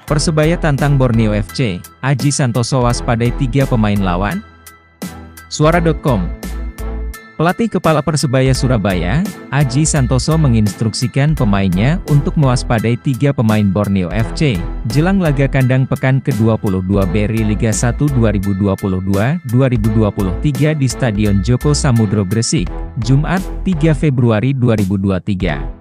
Persebaya tantang Borneo FC, Aji Santoso waspadai 3 pemain lawan? Suara.com. Pelatih kepala Persebaya Surabaya, Aji Santoso menginstruksikan pemainnya untuk mewaspadai 3 pemain Borneo FC, jelang laga kandang pekan ke-22 Beri Liga 1 2022-2023 di Stadion Joko Samudro Gresik, Jumat, 3 Februari 2023.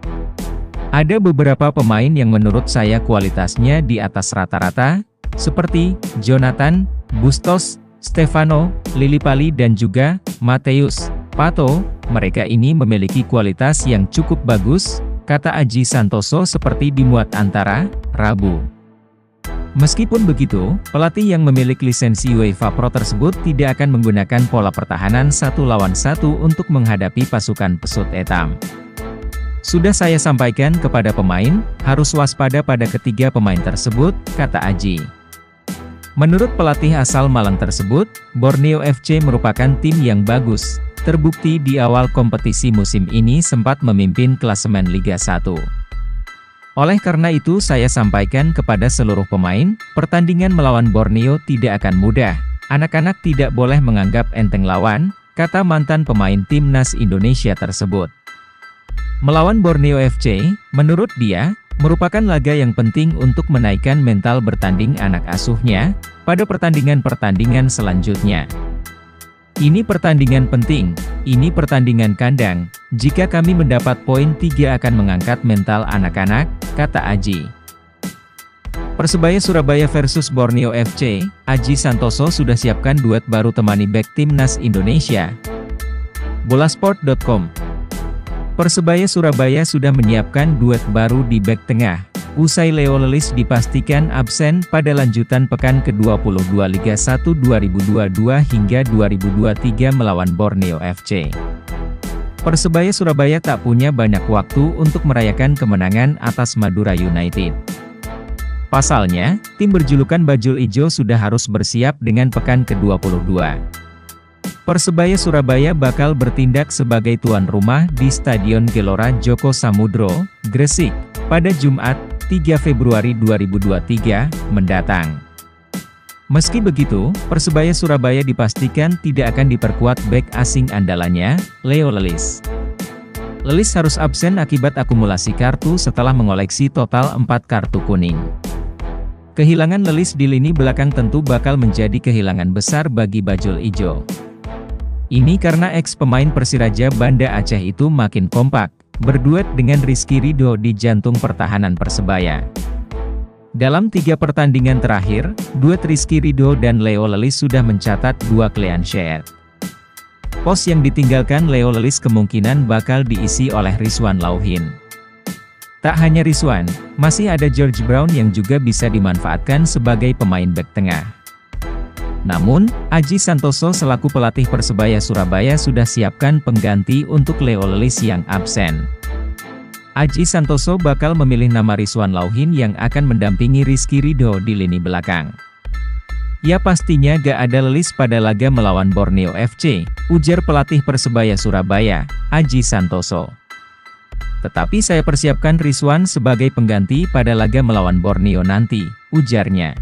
Ada beberapa pemain yang menurut saya kualitasnya di atas rata-rata, seperti Jonathan, Bustos, Stefano, Lillipali dan juga Mateus Pato. Mereka ini memiliki kualitas yang cukup bagus, kata Aji Santoso seperti dimuat Antara, Rabu. Meskipun begitu, pelatih yang memiliki lisensi UEFA Pro tersebut tidak akan menggunakan pola pertahanan 1 lawan 1 untuk menghadapi pasukan pesut etam. Sudah saya sampaikan kepada pemain, harus waspada pada ketiga pemain tersebut, kata Aji. Menurut pelatih asal Malang tersebut, Borneo FC merupakan tim yang bagus, terbukti di awal kompetisi musim ini sempat memimpin klasemen Liga 1. Oleh karena itu saya sampaikan kepada seluruh pemain, pertandingan melawan Borneo tidak akan mudah, anak-anak tidak boleh menganggap enteng lawan, kata mantan pemain timnas Indonesia tersebut. Melawan Borneo FC, menurut dia, merupakan laga yang penting untuk menaikkan mental bertanding anak asuhnya, pada pertandingan-pertandingan selanjutnya. Ini pertandingan penting, ini pertandingan kandang, jika kami mendapat poin 3 akan mengangkat mental anak-anak, kata Aji. Persebaya Surabaya versus Borneo FC, Aji Santoso sudah siapkan duet baru temani bek timnas Indonesia. Bolasport.com. Persebaya Surabaya sudah menyiapkan duet baru di bek tengah, usai Leo Lelis dipastikan absen pada lanjutan pekan ke-22 Liga 1 2022 hingga 2023 melawan Borneo FC. Persebaya Surabaya tak punya banyak waktu untuk merayakan kemenangan atas Madura United. Pasalnya, tim berjulukan Bajul Ijo sudah harus bersiap dengan pekan ke-22. Persebaya Surabaya bakal bertindak sebagai tuan rumah di Stadion Gelora Joko Samudro, Gresik, pada Jumat, 3 Februari 2023, mendatang. Meski begitu, Persebaya Surabaya dipastikan tidak akan diperkuat bek asing andalannya, Leo Lelis. Lelis harus absen akibat akumulasi kartu setelah mengoleksi total 4 kartu kuning. Kehilangan Lelis di lini belakang tentu bakal menjadi kehilangan besar bagi Bajul Ijo. Ini karena ex-pemain Persiraja Banda Aceh itu makin kompak, berduet dengan Rizky Ridho di jantung pertahanan Persebaya. Dalam 3 pertandingan terakhir, duet Rizky Ridho dan Leo Lelis sudah mencatat 2 clean sheet. Pos yang ditinggalkan Leo Lelis kemungkinan bakal diisi oleh Rizwan Lauhin. Tak hanya Rizwan, masih ada George Brown yang juga bisa dimanfaatkan sebagai pemain bek tengah. Namun, Aji Santoso selaku pelatih Persebaya Surabaya sudah siapkan pengganti untuk Leo Lelis yang absen. Aji Santoso bakal memilih nama Rizwan Lauhin yang akan mendampingi Rizky Ridho di lini belakang. Ya pastinya gak ada Lelis pada laga melawan Borneo FC, ujar pelatih Persebaya Surabaya, Aji Santoso. Tetapi saya persiapkan Rizwan sebagai pengganti pada laga melawan Borneo nanti, ujarnya.